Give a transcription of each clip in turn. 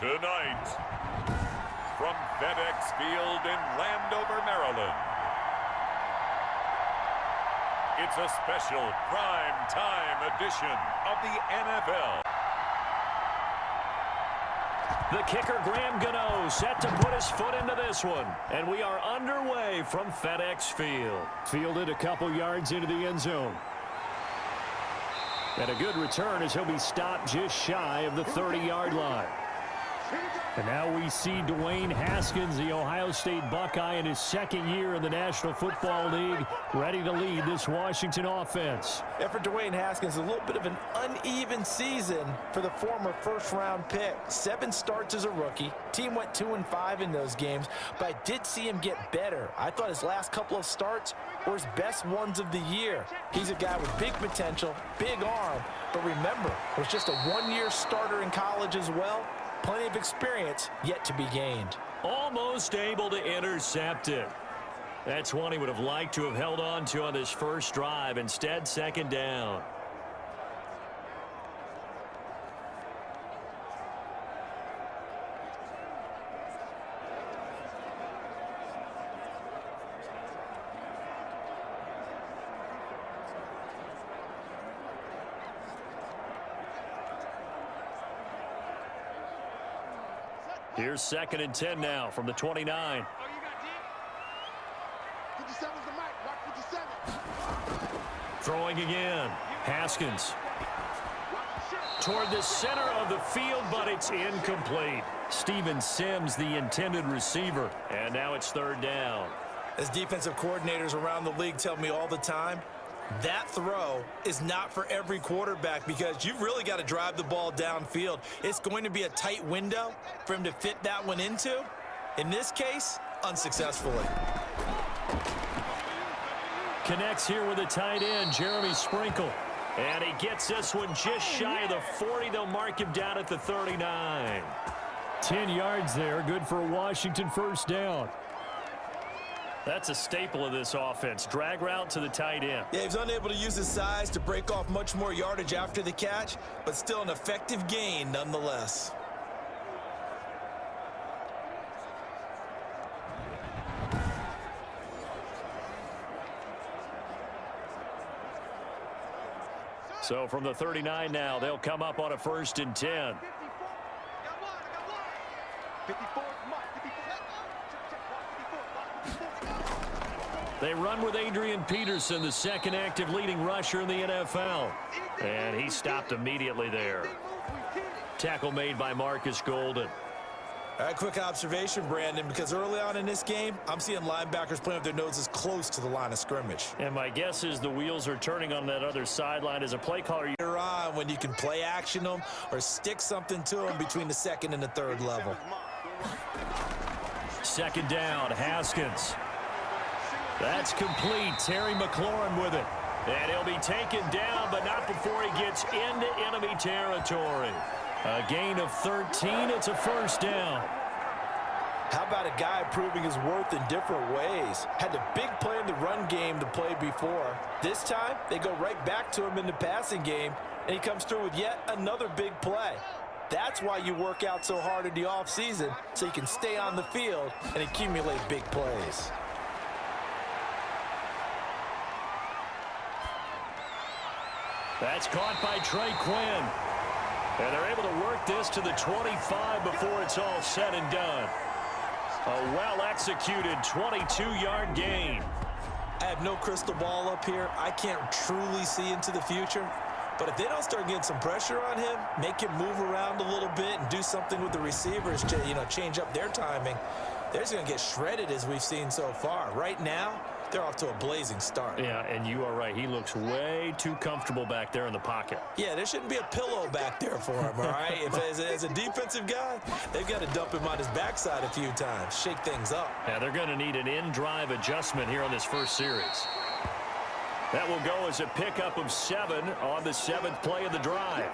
Tonight, from FedEx Field in Landover, Maryland, it's a special prime time edition of the NFL. The kicker, Graham Gano, set to put his foot into this one. And we are underway from FedEx Field. Fielded a couple yards into the end zone. And a good return as he'll be stopped just shy of the 30-yard line. And now we see Dwayne Haskins, the Ohio State Buckeye, in his second year in the National Football League, ready to lead this Washington offense. And for Dwayne Haskins, a little bit of an uneven season for the former first-round pick. 7 starts as a rookie. Team went 2-5 in those games, but I did see him get better. I thought his last couple of starts were his best ones of the year. He's a guy with big potential, big arm, but remember, was just a one-year starter in college as well. Plenty of experience yet to be gained. Almost able to intercept it. That's one he would have liked to have held on to on this first drive. Instead, second down. Here's 2nd and 10 now from the 29. Throwing again. Haskins. Toward the center of the field, but it's incomplete. Steven Sims, the intended receiver. And now it's 3rd down. As defensive coordinators around the league tell me all the time, that throw is not for every quarterback because you've really got to drive the ball downfield. It's going to be a tight window for him to fit that one into. In this case, unsuccessfully. Connects here with a tight end, Jeremy Sprinkle. And he gets this one just shy of the 40. They'll mark him down at the 39. 10 yards there, good for a Washington first down. That's a staple of this offense. Drag route to the tight end. Yeah, he's unable to use his size to break off much more yardage after the catch, but still an effective gain nonetheless. So from the 39 now, they'll come up on a 1st and 10. They run with Adrian Peterson, the second active leading rusher in the NFL. And he stopped immediately there. Tackle made by Marcus Golden. All right, quick observation, Brandon, because early on in this game, I'm seeing linebackers playing with their noses close to the line of scrimmage. And my guess is the wheels are turning on that other sideline as a play caller. You're on when you can play action them or stick something to them between the 2nd and the 3rd level. 2nd down, Haskins. That's complete. Terry McLaurin with it. And he'll be taken down, but not before he gets into enemy territory. A gain of 13. It's a first down. How about a guy proving his worth in different ways? Had the big play in the run game to play before. This time, they go right back to him in the passing game, and he comes through with yet another big play. That's why you work out so hard in the offseason, so you can stay on the field and accumulate big plays. That's caught by Trey Quinn. And they're able to work this to the 25 before it's all said and done. A well-executed 22-yard gain. I have no crystal ball up here. I can't truly see into the future. But if they don't start getting some pressure on him, make him move around a little bit and do something with the receivers to, change up their timing, they're just going to get shredded as we've seen so far. Right now, they're off to a blazing start. Yeah, and you are right. He looks way too comfortable back there in the pocket. Yeah, there shouldn't be a pillow back there for him, all right? As a defensive guy, they've got to dump him on his backside a few times, shake things up. Yeah, they're going to need an in-drive adjustment here on this first series. That will go as a pickup of 7 on the 7th play of the drive.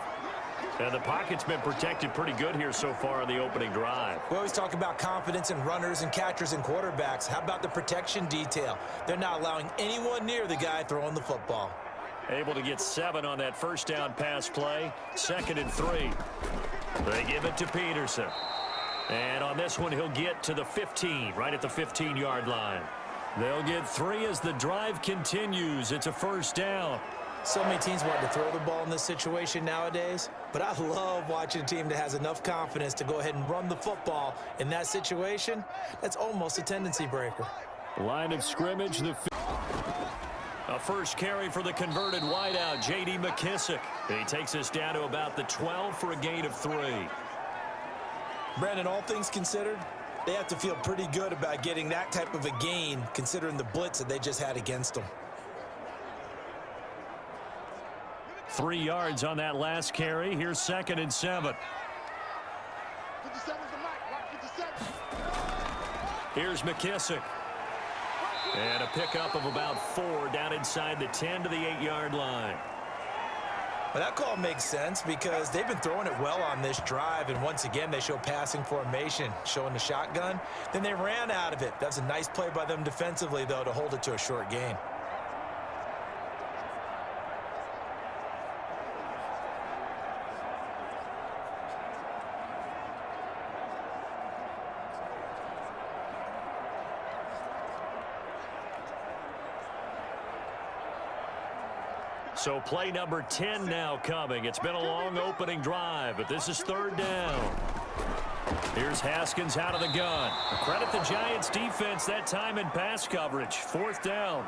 And the pocket's been protected pretty good here so far on the opening drive. We always talk about confidence in runners and catchers and quarterbacks. How about the protection detail? They're not allowing anyone near the guy throwing the football. Able to get 7 on that first down pass play. 2nd and 3. They give it to Peterson. And on this one, he'll get to the 15, right at the 15-yard line. They'll get 3 as the drive continues. It's a first down. So many teams want to throw the ball in this situation nowadays, but I love watching a team that has enough confidence to go ahead and run the football in that situation. That's almost a tendency breaker. Line of scrimmage, a first carry for the converted wideout, J.D. McKissick. He takes us down to about the 12 for a gain of 3. Brandon, all things considered, they have to feel pretty good about getting that type of a gain considering the blitz that they just had against them. 3 yards on that last carry. Here's 2nd and 7. Here's McKissick. And a pickup of about 4 down inside the 10 to the 8-yard line. Well, that call makes sense because they've been throwing it well on this drive, and once again they show passing formation, showing the shotgun. Then they ran out of it. That's a nice play by them defensively, though, to hold it to a short gain. So play number 10 now coming. It's been a long opening drive, but this is 3rd down. Here's Haskins out of the gun. Credit the Giants defense that time in pass coverage. 4th down.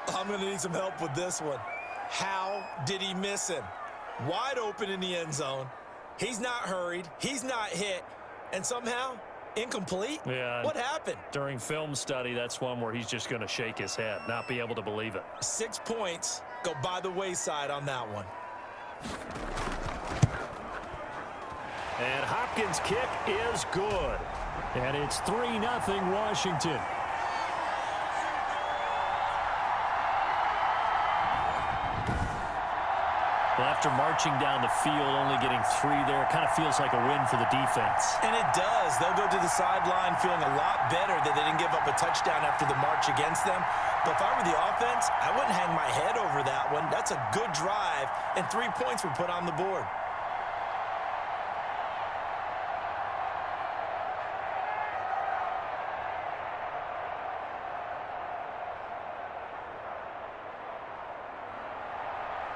I'm going to need some help with this one. How did he miss him? Wide open in the end zone. He's not hurried. He's not hit. And somehow, incomplete? Yeah. What happened? During film study, that's one where he's just going to shake his head, not be able to believe it. 6 points go by the wayside on that one. And Hopkins' kick is good. And it's 3-0 Washington. Well, after marching down the field, only getting 3 there, it kind of feels like a win for the defense. And it does. They'll go to the sideline feeling a lot better that they didn't give up a touchdown after the march against them. But if I were the offense, I wouldn't hang my head over that one. That's a good drive, and 3 points were put on the board.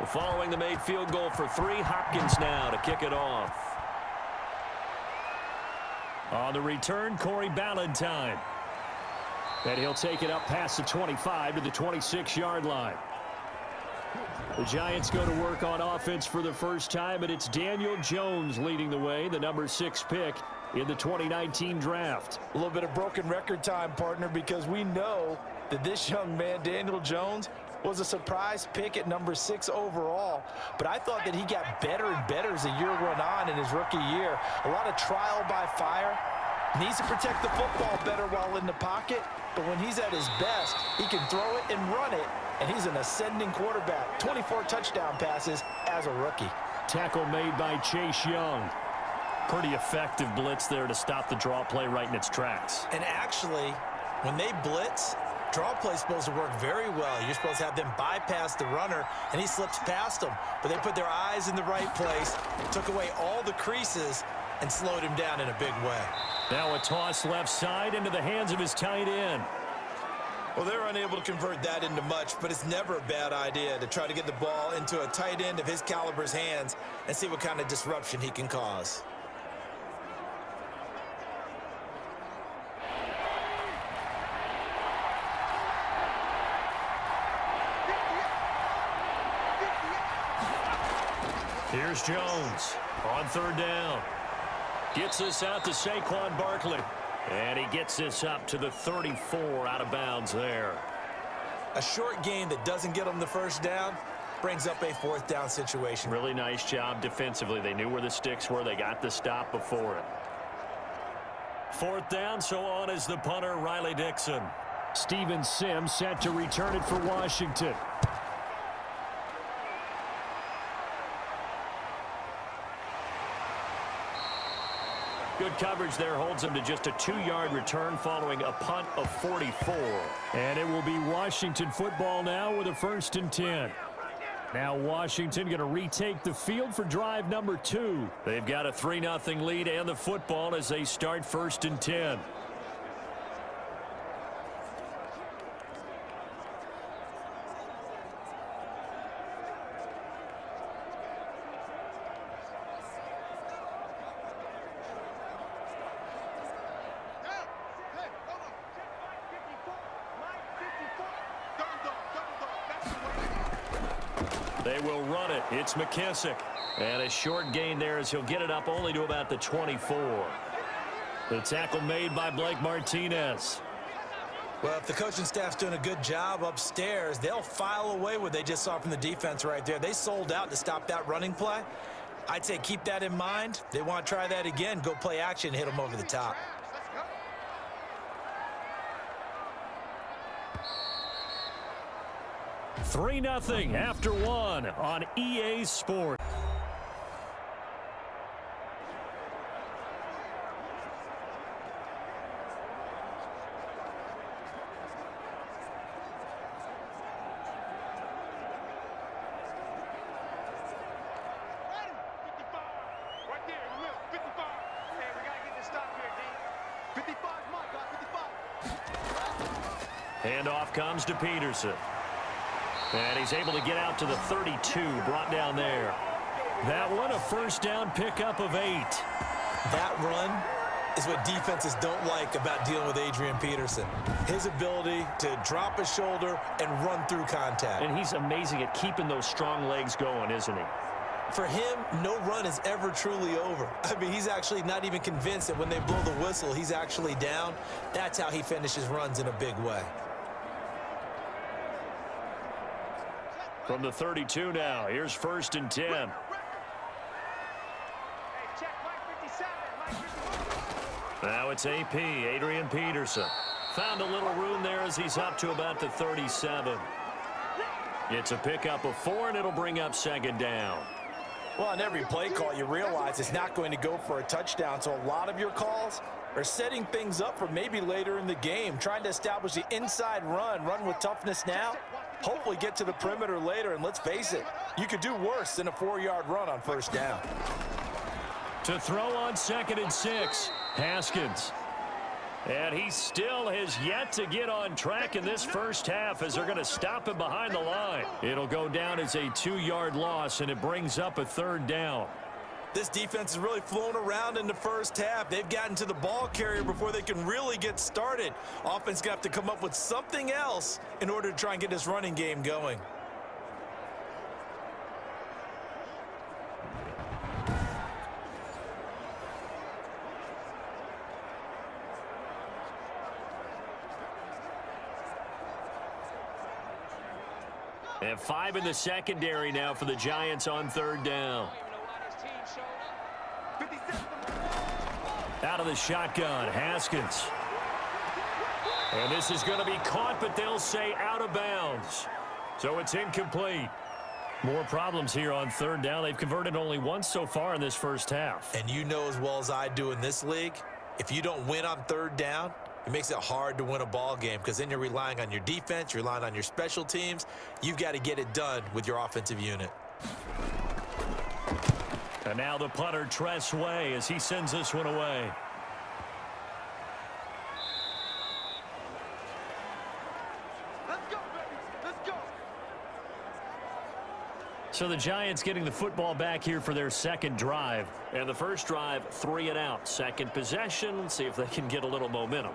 Following the made field goal for 3, Hopkins now to kick it off. On the return, Corey Ballantyne. And he'll take it up past the 25 to the 26-yard line. The Giants go to work on offense for the first time, and it's Daniel Jones leading the way, the number 6 pick in the 2019 draft. A little bit of broken record time, partner, because we know that this young man, Daniel Jones, was a surprise pick at number 6 overall. But I thought that he got better and better as the year went on in his rookie year. A lot of trial by fire. Needs to protect the football better while in the pocket. But when he's at his best, he can throw it and run it. And he's an ascending quarterback. 24 touchdown passes as a rookie. Tackle made by Chase Young. Pretty effective blitz there to stop the draw play right in its tracks. And actually, when they blitz, draw play is supposed to work very well. You're supposed to have them bypass the runner, and he slips past them. But they put their eyes in the right place, took away all the creases, and slowed him down in a big way. Now a toss left side into the hands of his tight end. Well, they're unable to convert that into much, but it's never a bad idea to try to get the ball into a tight end of his caliber's hands and see what kind of disruption he can cause. Here's Jones on 3rd down. Gets this out to Saquon Barkley. And he gets this up to the 34 out of bounds there. A short gain that doesn't get him the first down brings up a 4th down situation. Really nice job defensively. They knew where the sticks were. They got the stop before it. 4th down, so on is the punter, Riley Dixon. Steven Sims set to return it for Washington. Good coverage there holds him to just a 2-yard return following a punt of 44. And it will be Washington football now with a 1st and 10. Now Washington going to retake the field for drive number 2. They've got a 3-0 lead and the football as they start 1st and 10. They will run it. It's McKissick. And a short gain there as he'll get it up only to about the 24. The tackle made by Blake Martinez. Well, if the coaching staff's doing a good job upstairs, they'll file away what they just saw from the defense right there. They sold out to stop that running play. I'd say keep that in mind. They want to try that again. Go play action, hit them over the top. 3-0 after 1 on EA Sports. Handoff comes to Peterson. And he's able to get out to the 32, brought down there. That one, a first down pickup of 8. That run is what defenses don't like about dealing with Adrian Peterson. His ability to drop his shoulder and run through contact. And he's amazing at keeping those strong legs going, isn't he? For him, no run is ever truly over. I mean, he's actually not even convinced that when they blow the whistle, he's actually down. That's how he finishes runs in a big way. From the 32 now, here's 1st and 10. Now it's AP, Adrian Peterson. Found a little room there as he's up to about the 37. It's a pickup of 4, and it'll bring up 2nd down. Well, on every play call, you realize it's not going to go for a touchdown, so a lot of your calls are setting things up for maybe later in the game, trying to establish the inside run with toughness now, hopefully get to the perimeter later, and let's face it, you could do worse than a 4-yard run on 1st down. To throw on 2nd and 6, Haskins. And he still has yet to get on track in this first half as they're going to stop him behind the line. It'll go down as a 2-yard loss, and it brings up a 3rd down. This defense is really flown around in the first half. They've gotten to the ball carrier before they can really get started. Offense got to come up with something else in order to try and get this running game going. And 5 in the secondary now for the Giants on 3rd down. Out of the shotgun, Haskins. And this is going to be caught, but they'll say out of bounds. So it's incomplete. More problems here on 3rd down. They've converted only once so far in this first half. And you know as well as I do in this league, if you don't win on 3rd down, it makes it hard to win a ball game because then you're relying on your defense, you're relying on your special teams. You've got to get it done with your offensive unit. And now the punter, Tress Way, as he sends this one away. Let's go, baby. Let's go. So the Giants getting the football back here for their 2nd drive. And the first drive, 3 and out. 2nd possession, see if they can get a little momentum.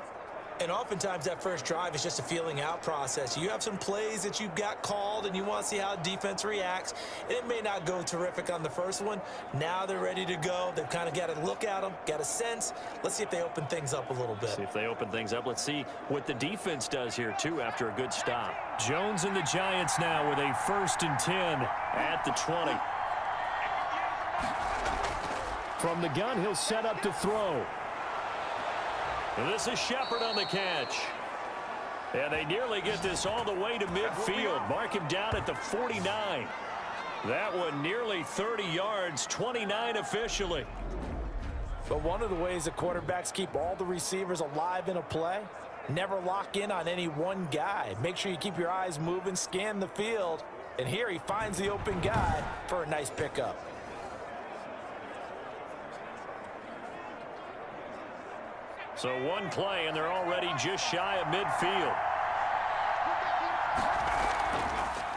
And oftentimes that first drive is just a feeling out process. You have some plays that you've got called and you want to see how defense reacts. It may not go terrific on the first one. Now they're ready to go. They've kind of got to look at them, got a sense. Let's see if they open things up a little bit. See if they open things up. Let's see what the defense does here, too, after a good stop. Jones and the Giants now with a 1st and 10 at the 20. From the gun, he'll set up to throw. And this is Shepard on the catch. And they nearly get this all the way to midfield. Mark him down at the 49. That one nearly 30 yards, 29 officially. But one of the ways the quarterbacks keep all the receivers alive in a play, never lock in on any one guy. Make sure you keep your eyes moving, scan the field, And here he finds the open guy for a nice pickup. So one play, and they're already just shy of midfield.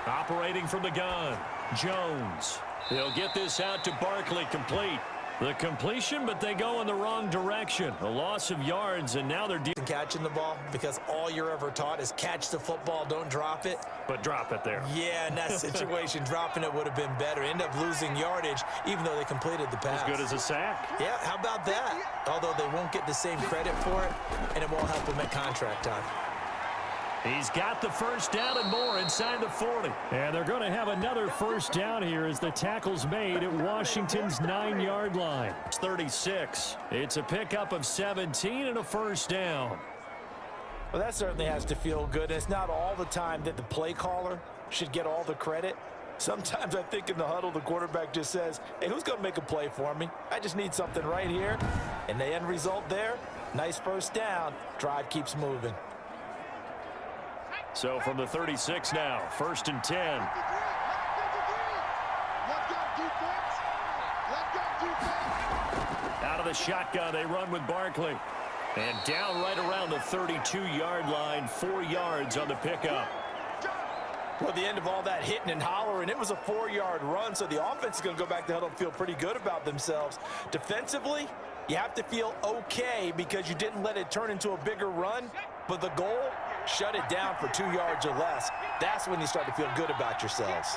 Operating from the gun, Jones. They'll get this out to Barkley, complete. The completion, but they go in the wrong direction. A loss of yards, and now they're catching the ball, because all you're ever taught is catch the football, don't drop it. But drop it there. Yeah, in that situation, dropping it would have been better. End up losing yardage, even though they completed the pass. As good as a sack. Yeah, how about that? Although they won't get the same credit for it, and it won't help them at contract time. He's got the first down and more inside the 40. And they're going to have another first down here as the tackle's made at Washington's 9-yard line. It's 36. It's a pickup of 17 and a first down. Well, that certainly has to feel good. And it's not all the time that the play caller should get all the credit. Sometimes I think in the huddle, the quarterback just says, hey, who's going to make a play for me? I just need something right here. And the end result there, nice first down. Drive keeps moving. So from the 36 now, 1st and 10. Out of the shotgun, they run with Barkley. And down right around the 32-yard line, 4 yards on the pickup. Well, the end of all that hitting and hollering, it was a 4-yard run, so the offense is going to go back to huddle and feel pretty good about themselves. Defensively, you have to feel okay because you didn't let it turn into a bigger run, but the goal, shut it down for 2 yards or less. That's when you start to feel good about yourselves.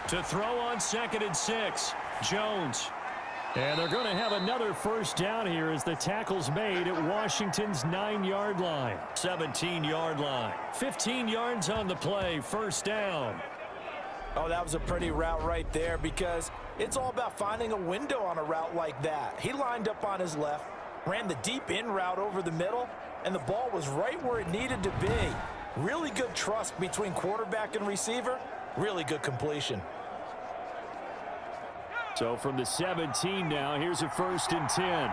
To throw on 2nd and 6, Jones. And they're going to have another first down here as the tackle's made at Washington's 9-yard line. 17-yard line. 15 yards on the play, first down. Oh, that was a pretty route right there because it's all about finding a window on a route like that. He lined up on his left, ran the deep in route over the middle, and the ball was right where it needed to be. Really good trust between quarterback and receiver. Really good completion. So from the 17 now, here's a 1st and 10.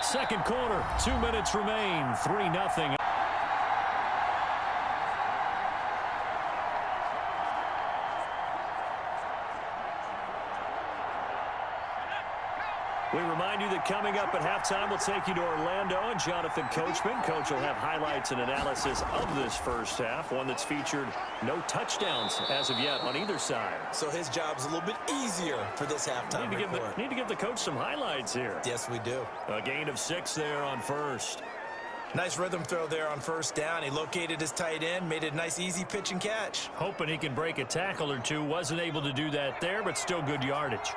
Second quarter, 2 minutes remain, 3-0. We remind you that coming up at halftime, we'll take you to Orlando and Jonathan Coachman. Coach will have highlights and analysis of this first half, one that's featured no touchdowns as of yet on either side. So his job's a little bit easier for this halftime report. Need to give the coach some highlights here. Yes, we do. A gain of 6 there on first. Nice rhythm throw there on first down. He located his tight end, made it a nice easy pitch and catch. Hoping he can break a tackle or two. Wasn't able to do that there, but still good yardage.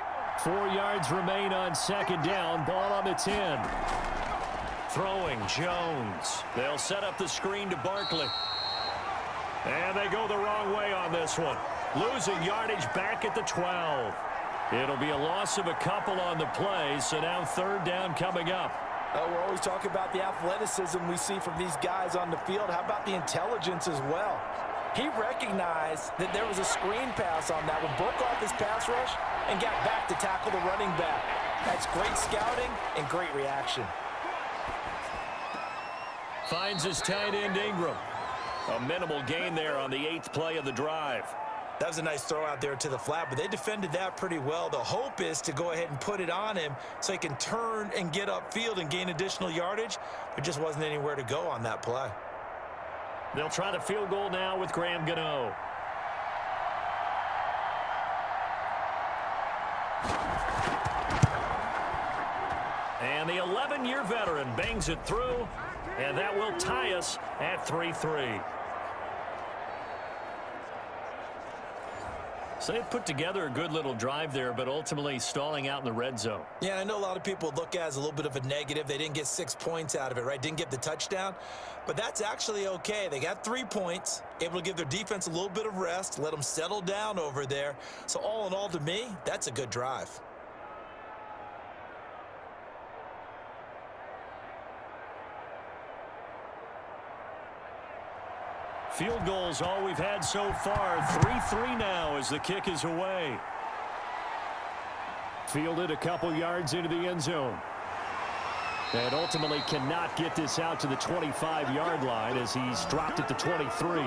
4 yards remain on 2nd down. Ball on the 10. Throwing, Jones. They'll set up the screen to Barkley. And they go the wrong way on this one. Losing yardage back at the 12. It'll be a loss of a couple on the play, so now 3rd down coming up. We're always talking about the athleticism we see from these guys on the field. How about the intelligence as well? He recognized that there was a screen pass on that one, broke off his pass rush, and got back to tackle the running back. That's great scouting and great reaction. Finds his tight end, Ingram. A minimal gain there on the 8th play of the drive. That was a nice throw out there to the flat, but they defended that pretty well. The hope is to go ahead and put it on him so he can turn and get upfield and gain additional yardage. There just wasn't anywhere to go on that play. They'll try the field goal now with Graham Gano. And the 11-year veteran bangs it through, and that will tie us at 3-3. So they put together a good little drive there, but ultimately stalling out in the red zone. Yeah, I know a lot of people look at it as a little bit of a negative. They didn't get 6 points out of it, right? Didn't get the touchdown. But that's actually okay. They got 3 points, able to give their defense a little bit of rest, let them settle down over there. So all in all, to me, that's a good drive. Field goals all we've had so far. 3-3 now as the kick is away. Fielded a couple yards into the end zone. And ultimately cannot get this out to the 25-yard line as he's dropped at the 23.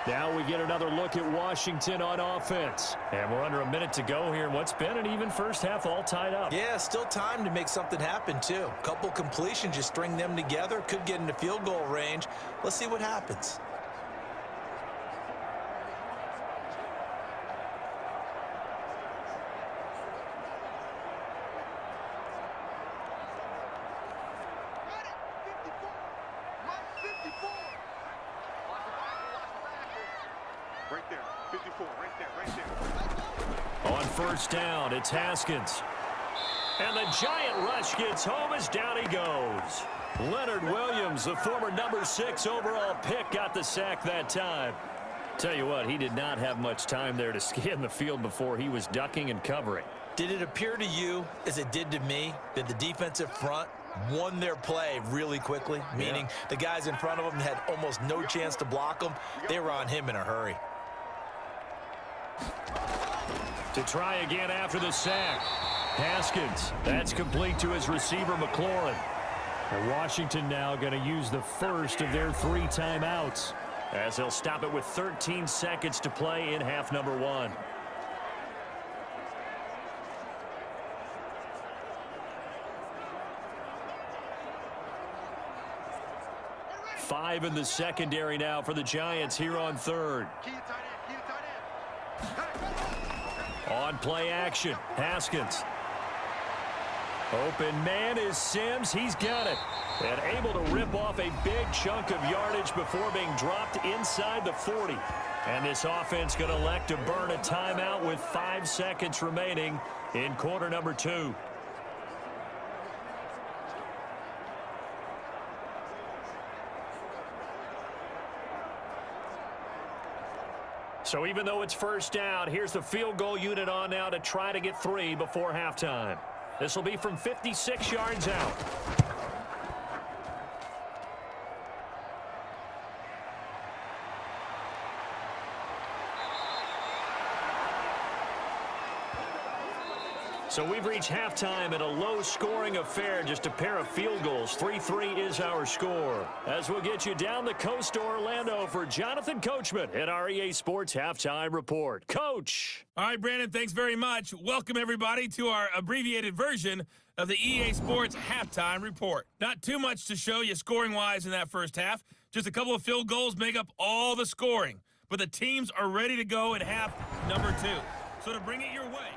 Now we get another look at Washington on offense. And we're under a minute to go here in what's been an even first half, all tied up. Yeah, still time to make something happen, too. Couple completions, just string them together. Could get into field goal range. Let's see what happens. Right there, 54, right there. On first down, it's Haskins. And the giant rush gets home as down he goes. Leonard Williams, the former number 6 overall pick, got the sack that time. Tell you what, he did not have much time there to scan the field before he was ducking and covering. Did it appear to you, as it did to me, that the defensive front won their play really quickly? Meaning the guys in front of them had almost no chance to block them. They were on him in a hurry. To try again after the sack. Haskins, that's complete to his receiver, McLaurin. And Washington now going to use the first of their 3 timeouts, as they'll stop it with 13 seconds to play in half number 1. Five in the secondary now for the Giants here on third. On play action, Haskins. Open man is Sims. He's got it. And able to rip off a big chunk of yardage before being dropped inside the 40. And this offense going to elect to burn a timeout with 5 seconds remaining in quarter number 2. So even though it's first down, here's the field goal unit on now to try to get 3 before halftime. This will be from 56 yards out. So we've reached halftime in a low-scoring affair, just a pair of field goals. 3-3 is our score. As we'll get you down the coast to Orlando for Jonathan Coachman at our EA Sports Halftime Report. Coach! All right, Brandon, thanks very much. Welcome, everybody, to our abbreviated version of the EA Sports Halftime Report. Not too much to show you scoring-wise in that first half. Just a couple of field goals make up all the scoring. But the teams are ready to go at half number 2. So to bring it your way,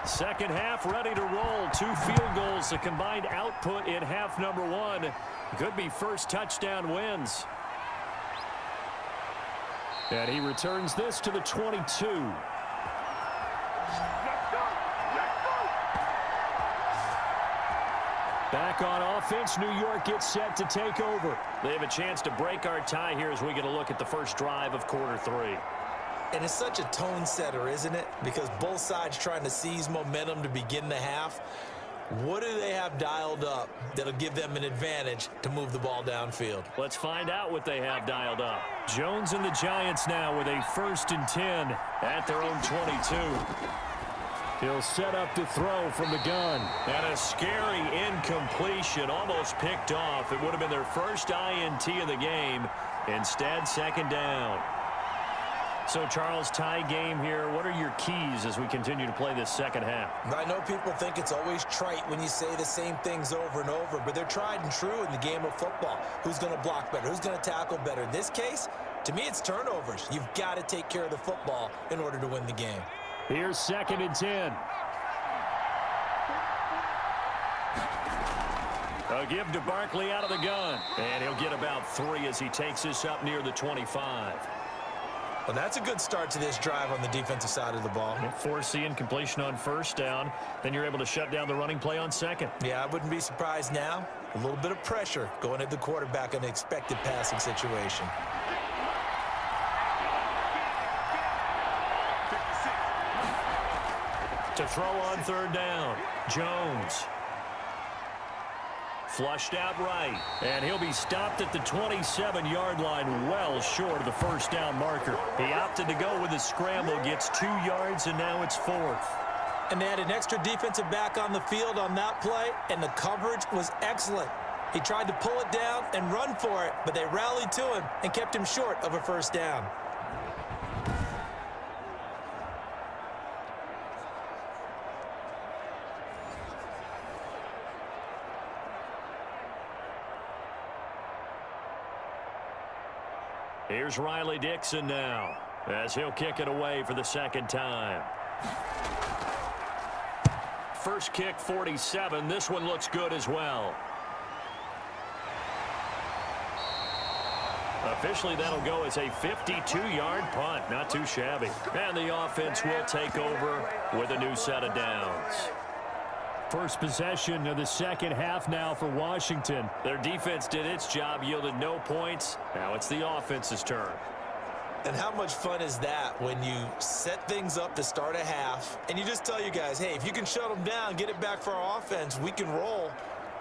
second half ready to roll. 2 field goals, the combined output in half number 1. Could be first touchdown wins. And he returns this to the 22. Back on offense, New York gets set to take over. They have a chance to break our tie here as we get a look at the first drive of quarter 3. And it's such a tone setter, isn't it? Because both sides trying to seize momentum to begin the half. What do they have dialed up that'll give them an advantage to move the ball downfield? Let's find out what they have dialed up. Jones and the Giants now with a 1st and 10 at their own 22. He'll set up to throw from the gun. And a scary incompletion, almost picked off. It would have been their first INT of the game. Instead, second down. So, Charles, tie game here. What are your keys as we continue to play this second half? I know people think it's always trite when you say the same things over and over, but they're tried and true in the game of football. Who's going to block better? Who's going to tackle better? In this case, to me, it's turnovers. You've got to take care of the football in order to win the game. Here's 2nd and 10. A give to Barkley out of the gun. And he'll get about 3 as he takes this up near the 25. Well, that's a good start to this drive on the defensive side of the ball. Force the incompletion on first down. Then you're able to shut down the running play on second. Yeah, I wouldn't be surprised now. A little bit of pressure going at the quarterback in an expected passing situation. To throw on third down, Jones. Flushed out right, and he'll be stopped at the 27-yard line, well short of the first down marker. He opted to go with the scramble, gets 2 yards, and now it's 4th. And they had an extra defensive back on the field on that play, and the coverage was excellent. He tried to pull it down and run for it, but they rallied to him and kept him short of a first down. Here's Riley Dixon now, as he'll kick it away for the second time. First kick, 47. This one looks good as well. Officially, that'll go as a 52-yard punt. Not too shabby. And the offense will take over with a new set of downs. First possession of the second half now for Washington. Their defense did its job, yielded no points. Now it's the offense's turn. And how much fun is that when you set things up to start a half and you just tell you guys, hey, if you can shut them down, get it back for our offense, we can roll.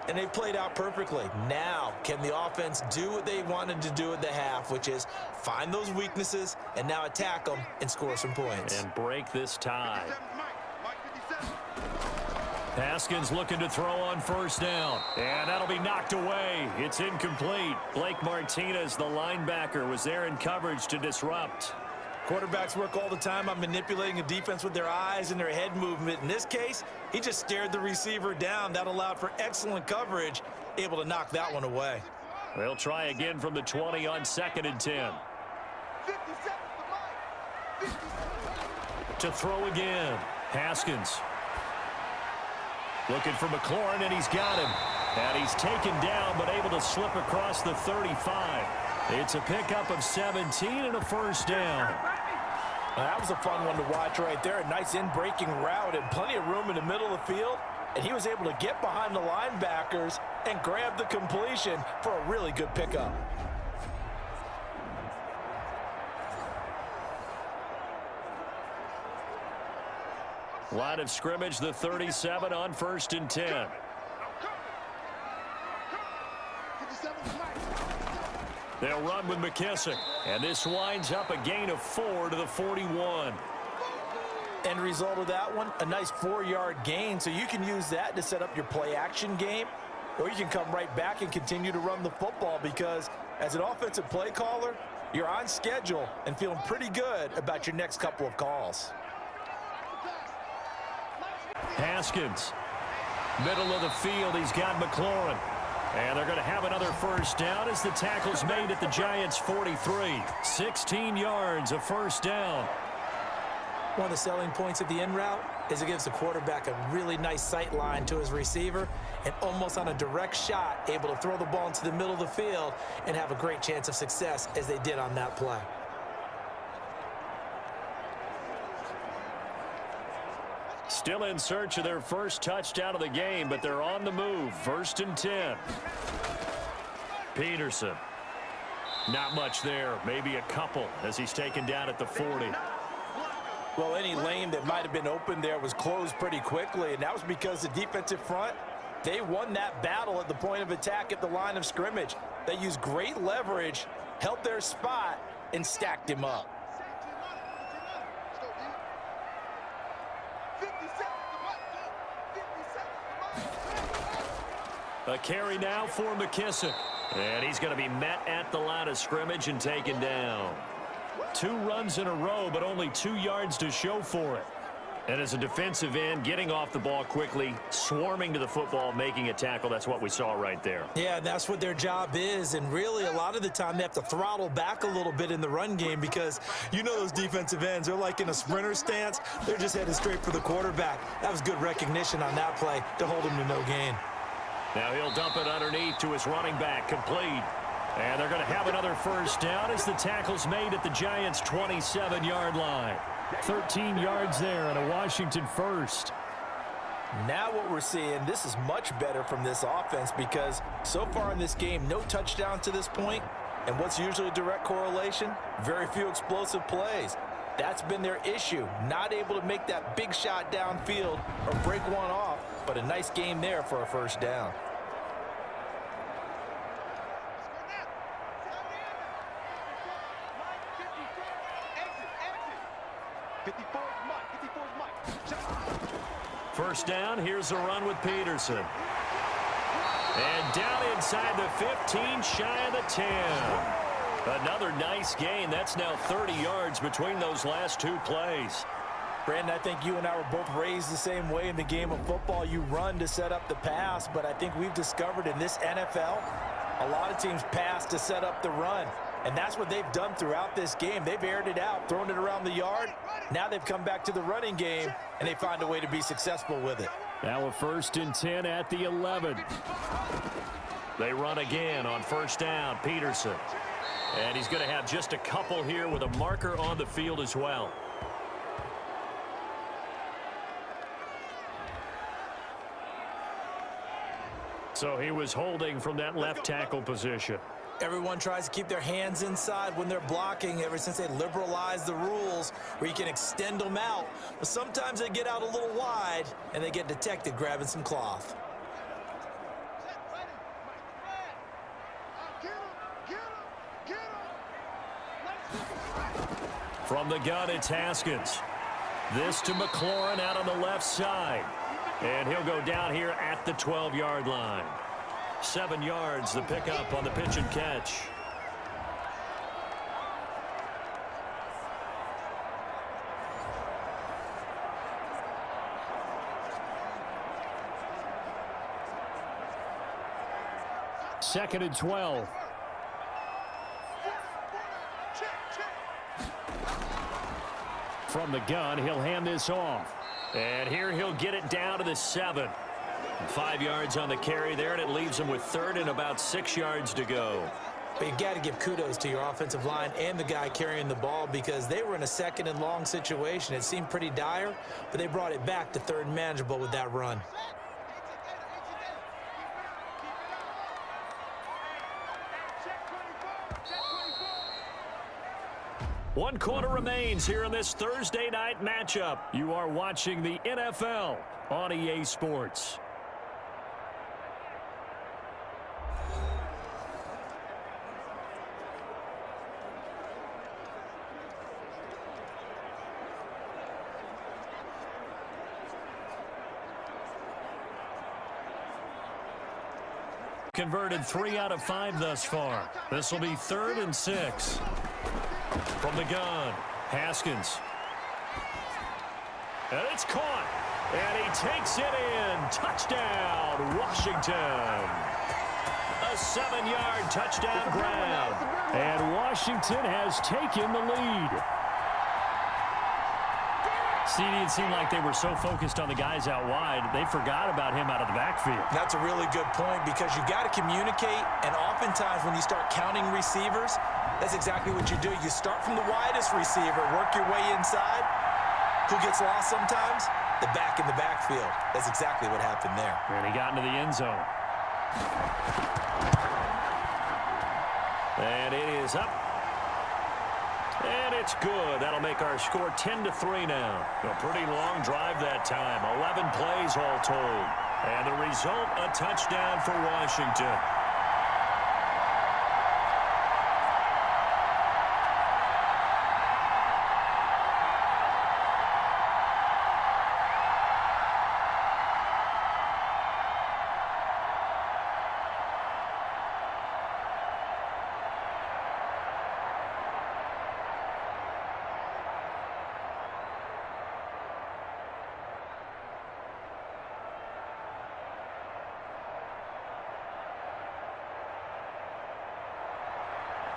And they played out perfectly. Now, can the offense do what they wanted to do at the half, which is find those weaknesses and now attack them and score some points. And break this tie. Haskins looking to throw on first down. And that'll be knocked away. It's incomplete. Blake Martinez, the linebacker, was there in coverage to disrupt. Quarterbacks work all the time on manipulating a defense with their eyes and their head movement. In this case, he just stared the receiver down. That allowed for excellent coverage, able to knock that one away. They'll try again from the 20 on 2nd and 10. To throw again, Haskins. Looking for McLaurin, and he's got him. And he's taken down, but able to slip across the 35. It's a pickup of 17 and a first down. Well, that was a fun one to watch right there. A nice in-breaking route and plenty of room in the middle of the field. And he was able to get behind the linebackers and grab the completion for a really good pickup. Line of scrimmage, the 37 on 1st and 10. They'll run with McKissick, and this winds up a gain of 4 to the 41. End result of that one, a nice 4-yard gain, so you can use that to set up your play-action game, or you can come right back and continue to run the football because as an offensive play caller, you're on schedule and feeling pretty good about your next couple of calls. Haskins, middle of the field, he's got McLaurin. And they're going to have another first down as the tackle's made at the Giants' 43. 16 yards, a first down. One of the selling points of the in route is it gives the quarterback a really nice sight line to his receiver and almost on a direct shot able to throw the ball into the middle of the field and have a great chance of success as they did on that play. Still in search of their first touchdown of the game, but they're on the move. 1st and 10. Peterson. Not much there. Maybe a couple as he's taken down at the 40. Well, any lane that might have been open there was closed pretty quickly, and that was because the defensive front, they won that battle at the point of attack at the line of scrimmage. They used great leverage, held their spot, and stacked him up. A carry now for McKissick. And he's going to be met at the line of scrimmage and taken down. 2 runs in a row, but only 2 yards to show for it. And as a defensive end, getting off the ball quickly, swarming to the football, making a tackle, that's what we saw right there. Yeah, that's what their job is. And really, a lot of the time, they have to throttle back a little bit in the run game because you know those defensive ends, they're like in a sprinter stance. They're just headed straight for the quarterback. That was good recognition on that play to hold him to no gain. Now he'll dump it underneath to his running back, complete. And they're going to have another first down as the tackle's made at the Giants' 27-yard line. 13 yards there and a Washington first. Now what we're seeing, this is much better from this offense because so far in this game, no touchdown to this point. And what's usually a direct correlation? Very few explosive plays. That's been their issue. Not able to make that big shot downfield or break one off, but a nice game there for a first down. First down, here's a run with Peterson. And down inside the 15, shy of the 10. Another nice gain. That's now 30 yards between those last two plays. Brandon, I think you and I were both raised the same way in the game of football. You run to set up the pass, but I think we've discovered in this NFL, a lot of teams pass to set up the run. And that's what they've done throughout this game. They've aired it out, thrown it around the yard. Now they've come back to the running game, and they find a way to be successful with it. Now a 1st and 10 at the 11. They run again on first down, Peterson. And he's going to have just a couple here with a marker on the field as well. So he was holding from that left tackle position. Everyone tries to keep their hands inside when they're blocking ever since they liberalized the rules where you can extend them out. But sometimes they get out a little wide and they get detected grabbing some cloth. From the gun, it's Haskins. This to McLaurin out on the left side. And he'll go down here at the 12-yard line. 7 yards, the pickup on the pitch and catch. Second and 12. From the gun, he'll hand this off. And here he'll get it down to the 7. 5 yards on the carry there, and it leaves him with 3rd and about 6 yards to go. But you got to give kudos to your offensive line and the guy carrying the ball because they were in a 2nd and long situation. It seemed pretty dire, but they brought it back to 3rd and manageable with that run. One quarter remains here in this Thursday night matchup. You are watching the NFL on EA Sports. Converted 3 out of 5 thus far. This will be 3rd and 6. From the gun, Haskins. And it's caught. And he takes it in. Touchdown, Washington. A 7-yard touchdown grab. And Washington has taken the lead. CD, it seemed like they were so focused on the guys out wide, they forgot about him out of the backfield. That's a really good point because you got to communicate, and oftentimes when you start counting receivers, that's exactly what you do. You start from the widest receiver, work your way inside. Who gets lost sometimes? The back in the backfield. That's exactly what happened there. And he got into the end zone. And it is up. And it's good. That'll make our score 10-3 now. A pretty long drive that time. 11 plays all told. And the result, a touchdown for Washington.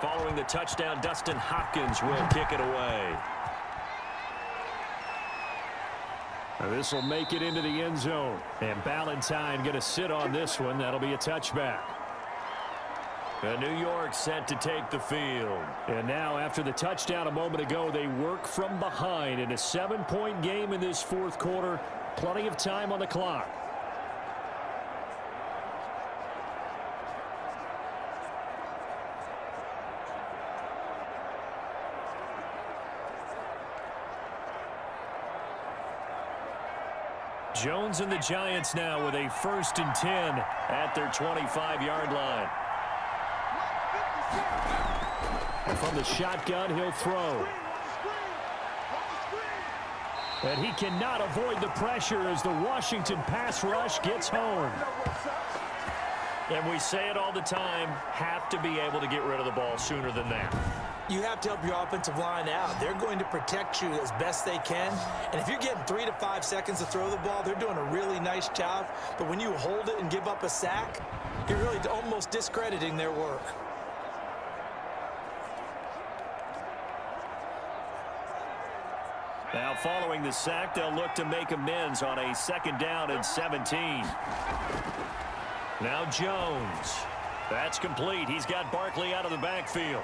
Following the touchdown, Dustin Hopkins will kick it away. This will make it into the end zone. And Ballantyne going to sit on this one. That'll be a touchback. And New York set to take the field. And now after the touchdown a moment ago, they work from behind in a 7-point game in this 4th quarter. Plenty of time on the clock. Jones and the Giants now with a 1st and 10 at their 25-yard line. And from the shotgun, he'll throw. And he cannot avoid the pressure as the Washington pass rush gets home. And we say it all the time, have to be able to get rid of the ball sooner than that. You have to help your offensive line out. They're going to protect you as best they can. And if you're getting 3 to 5 seconds to throw the ball, they're doing a really nice job. But when you hold it and give up a sack, you're really almost discrediting their work. Now following the sack, they'll look to make amends on a 2nd down and 17. Now Jones. That's complete. He's got Barkley out of the backfield.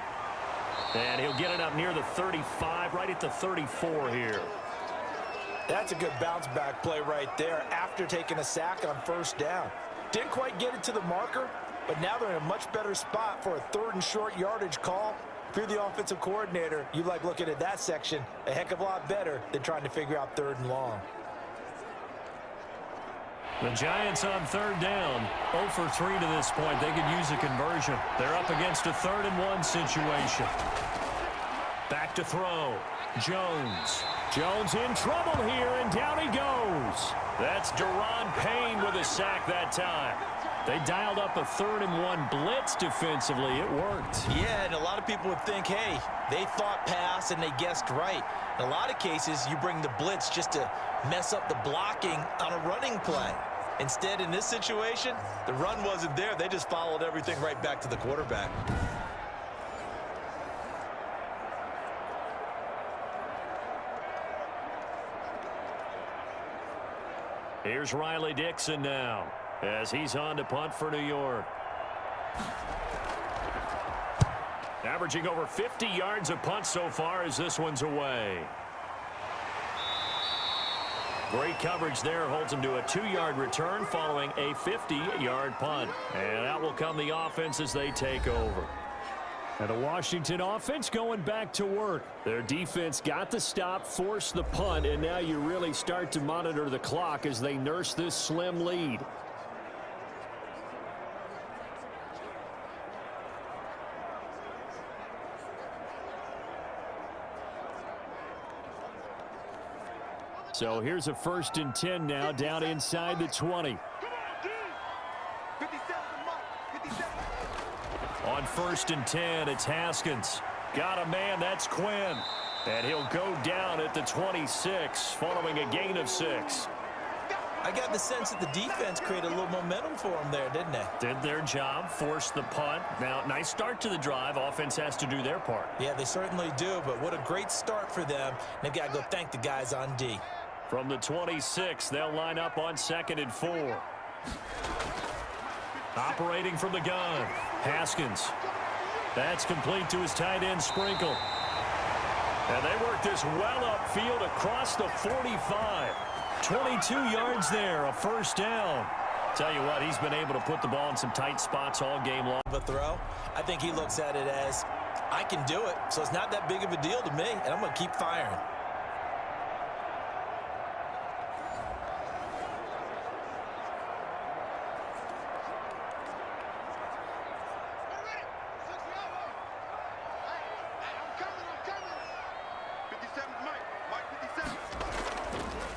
And he'll get it up near the 35, right at the 34 here. That's a good bounce back play right there after taking a sack on 1st down. Didn't quite get it to the marker, but now they're in a much better spot for a 3rd and short yardage call. If you're the offensive coordinator, you like looking at that section a heck of a lot better than trying to figure out 3rd and long. The Giants on 3rd down, 0 for 3 to this point. They could use a conversion. They're up against a 3rd and 1 situation. Back to throw. Jones. Jones in trouble here, and down he goes. That's Daron Payne with a sack that time. They dialed up a 3rd and 1 blitz defensively. It worked. Yeah, and a lot of people would think, hey, they thought pass and they guessed right. In a lot of cases, you bring the blitz just to mess up the blocking on a running play. Instead, in this situation, the run wasn't there. They just followed everything right back to the quarterback. Here's Riley Dixon now as he's on to punt for New York. Averaging over 50 yards a punt so far as this one's away. Great coverage there, holds him to a 2-yard return following a 50-yard punt. And out will come the offense as they take over. And the Washington offense going back to work. Their defense got the stop, forced the punt, and now you really start to monitor the clock as they nurse this slim lead. So here's a 1st and 10 now down inside the 20. On 1st and 10, it's Haskins. Got a man, that's Quinn. And he'll go down at the 26 following a gain of 6. I got the sense that the defense created a little momentum for them there, didn't they? Did their job, forced the punt. Now, nice start to the drive. Offense has to do their part. Yeah, they certainly do, but what a great start for them. They've got to go thank the guys on D. From the 26, they'll line up on 2nd and 4. Operating from the gun, Haskins. That's complete to his tight end, Sprinkle. And they work this well upfield across the 45. 22 yards there, a 1st down. Tell you what, he's been able to put the ball in some tight spots all game long. But throw, I think he looks at it as, I can do it, so it's not that big of a deal to me, and I'm going to keep firing.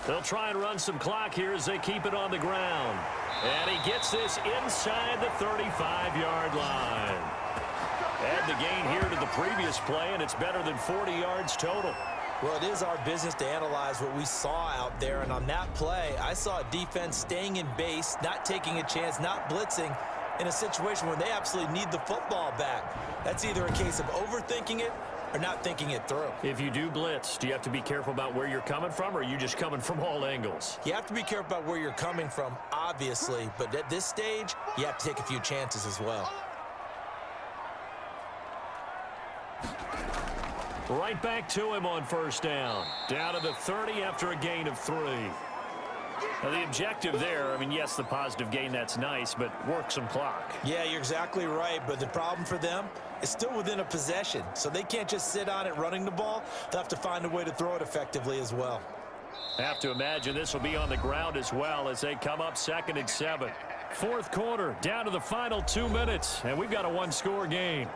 They'll try and run some clock here as they keep it on the ground. And he gets this inside the 35-yard line. Add the gain here to the previous play, and it's better than 40 yards total. Well, it is our business to analyze what we saw out there, and on that play, I saw a defense staying in base, not taking a chance, not blitzing, in a situation where they absolutely need the football back. That's either a case of overthinking it or not thinking it through. If you do blitz, do you have to be careful about where you're coming from, or are you just coming from all angles? You have to be careful about where you're coming from, obviously, but at this stage, you have to take a few chances as well. Right back to him on 1st down. Down to the 30 after a gain of 3. Now, the objective there, I mean, yes, the positive gain, that's nice, but work some clock. Yeah, you're exactly right, but the problem for them is still within a possession, so they can't just sit on it running the ball. They'll have to find a way to throw it effectively as well. Have to imagine this will be on the ground as well as they come up 2nd and 7. Fourth quarter, down to the final 2 minutes, and we've got a one-score game.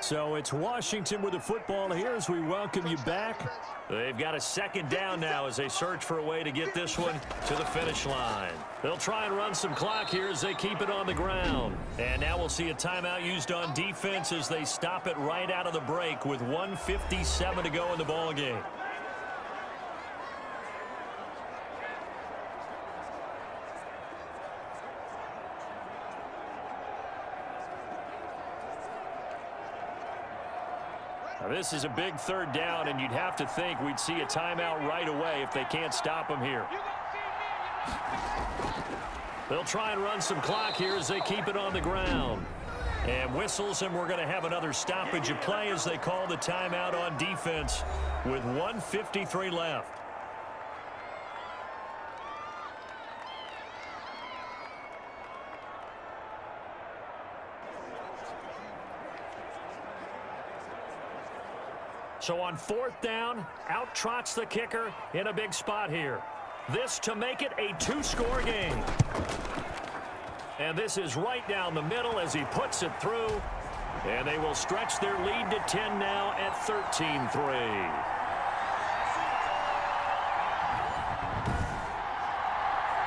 So it's Washington with the football here as we welcome you back. They've got a 2nd down now as they search for a way to get this one to the finish line. They'll try and run some clock here as they keep it on the ground. And now we'll see a timeout used on defense as they stop it right out of the break with 1:57 to go in the ball game. Now, this is a big 3rd down, and you'd have to think we'd see a timeout right away if they can't stop them here. They'll try and run some clock here as they keep it on the ground. And whistles, and we're going to have another stoppage of play as they call the timeout on defense with 1:53 left. So on 4th down, out trots the kicker in a big spot here. This to make it a 2-score game. And this is right down the middle as he puts it through. And they will stretch their lead to 10 now at 13-3.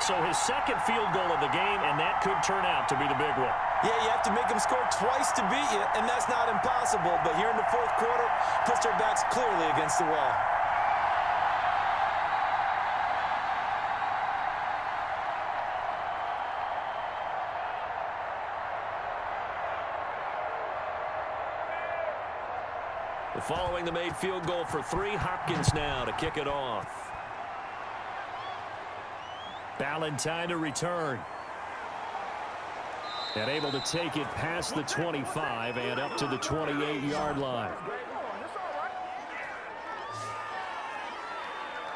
So his 2nd field goal of the game, and that could turn out to be the big one. Yeah, you have to make them score twice to beat you, and that's not impossible. But here in the 4th quarter, puts their backs clearly against the wall. Following the made field goal for 3, Hopkins now to kick it off. Ballantyne to return. And able to take it past the 25 and up to the 28-yard line.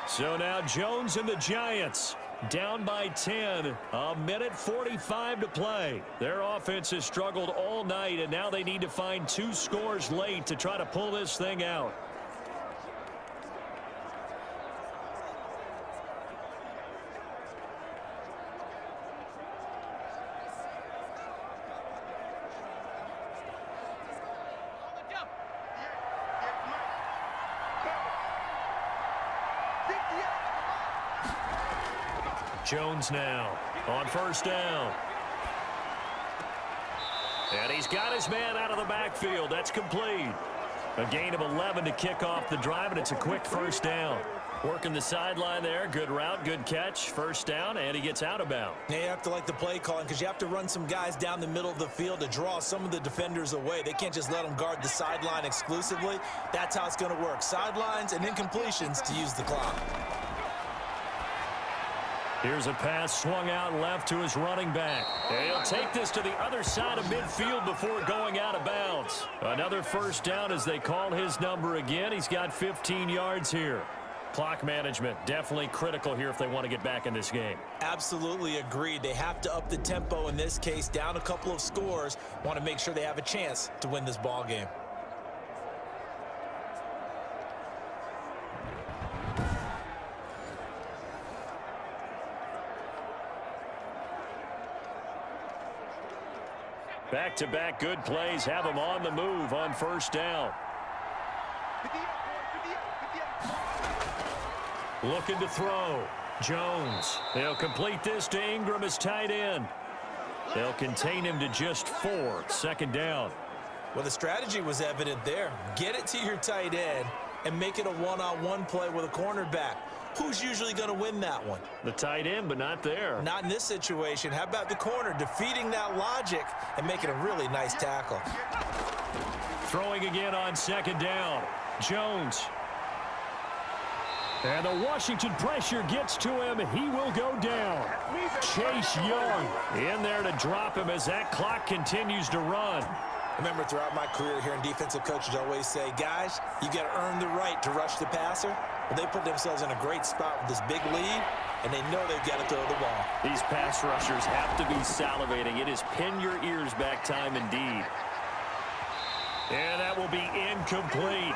So now Jones and the Giants down by 10. 1:45 to play. Their offense has struggled all night, and now they need to find 2 scores late to try to pull this thing out. Jones now on 1st down. And he's got his man out of the backfield. That's complete. A gain of 11 to kick off the drive, and it's a quick 1st down. Working the sideline there. Good route, good catch. 1st down, and he gets out of bounds. Now you have to like the play calling because you have to run some guys down the middle of the field to draw some of the defenders away. They can't just let them guard the sideline exclusively. That's how it's going to work. Sidelines and incompletions to use the clock. Here's a pass swung out left to his running back. And he'll take this to the other side of midfield before going out of bounds. Another 1st down as they call his number again. He's got 15 yards here. Clock management definitely critical here if they want to get back in this game. Absolutely agreed. They have to up the tempo in this case, down a couple of scores. Want to make sure they have a chance to win this ball game. Back-to-back good plays have them on the move on 1st down. Looking to throw. Jones. They'll complete this to Ingram as tight end. They'll contain him to just 4. 2nd down. Well, the strategy was evident there. Get it to your tight end and make it a one-on-one play with a cornerback. Who's usually going to win that one? The tight end, but not there. Not in this situation. How about the corner defeating that logic and making a really nice tackle? Throwing again on 2nd down. Jones. And the Washington pressure gets to him. He will go down. Chase Young in there to drop him as that clock continues to run. Remember, throughout my career here in defensive coaches always say, guys, you got to earn the right to rush the passer. Well, they put themselves in a great spot with this big lead, and they know they've got to throw the ball. These pass rushers have to be salivating. It is pin your ears back time indeed. And that will be incomplete.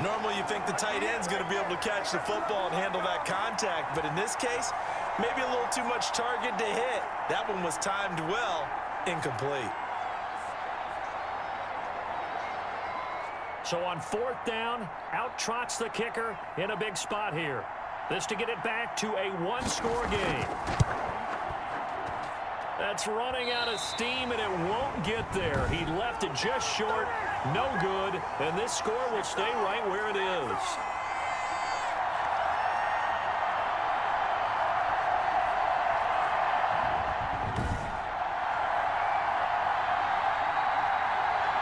Normally you think the tight end's going to be able to catch the football and handle that contact, but in this case, maybe a little too much target to hit. That one was timed well, incomplete. So on 4th down, out trots the kicker in a big spot here. This to get it back to a one-score game. That's running out of steam, and it won't get there. He left it just short. No good. And this score will stay right where it is.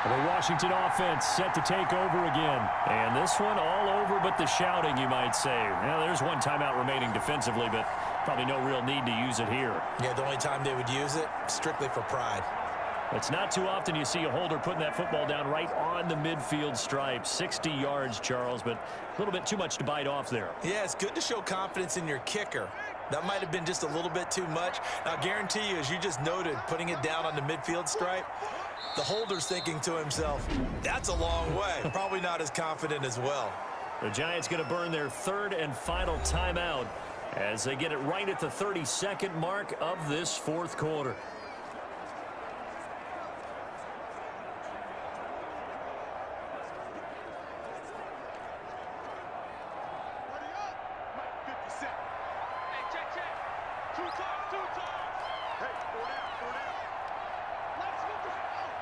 The Washington offense set to take over again. And this one all over but the shouting, you might say. Now, there's one timeout remaining defensively, but probably no real need to use it here. Yeah, the only time they would use it, strictly for pride. It's not too often you see a holder putting that football down right on the midfield stripe. 60 yards, Charles, but a little bit too much to bite off there. Yeah, it's good to show confidence in your kicker. That might have been just a little bit too much. Now, I guarantee you, as you just noted, putting it down on the midfield stripe, the holder's thinking to himself, that's a long way. Probably not as confident as well. The Giants going to burn their 3rd and final timeout as they get it right at the 32nd mark of this 4th quarter.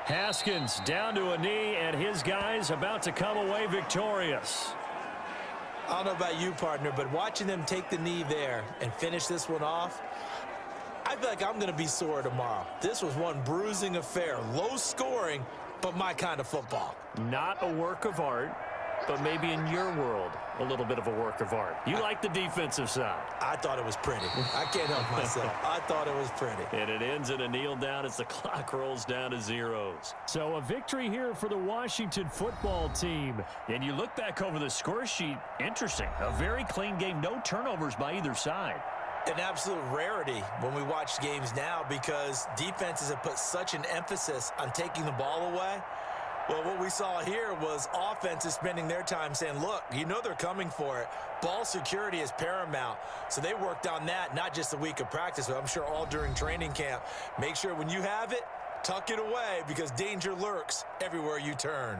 Haskins down to a knee, and his guys about to come away victorious. I don't know about you, partner, but watching them take the knee there and finish this one off, I feel like I'm going to be sore tomorrow. This was one bruising affair. Low scoring, but my kind of football. Not a work of art, but maybe in your world, a little bit of a work of art. You like the defensive side. I thought it was pretty. I can't help myself. I thought it was pretty. And it ends in a kneel down as the clock rolls down to zeros. So a victory here for the Washington football team. And you look back over the score sheet, interesting. A very clean game, no turnovers by either side. An absolute rarity when we watch games now because defenses have put such an emphasis on taking the ball away. Well, what we saw here was offenses spending their time saying, look, you know they're coming for it. Ball security is paramount. So they worked on that, not just a week of practice, but I'm sure all during training camp. Make sure when you have it, tuck it away because danger lurks everywhere you turn.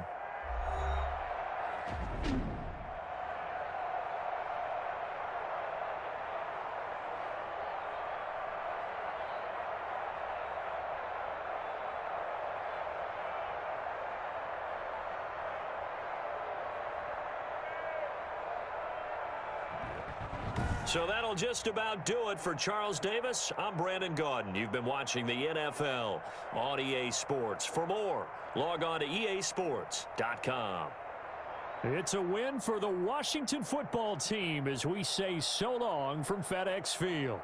So that'll just about do it for Charles Davis. I'm Brandon Gaudin. You've been watching the NFL on EA Sports. For more, log on to easports.com. It's a win for the Washington football team as we say so long from FedEx Field.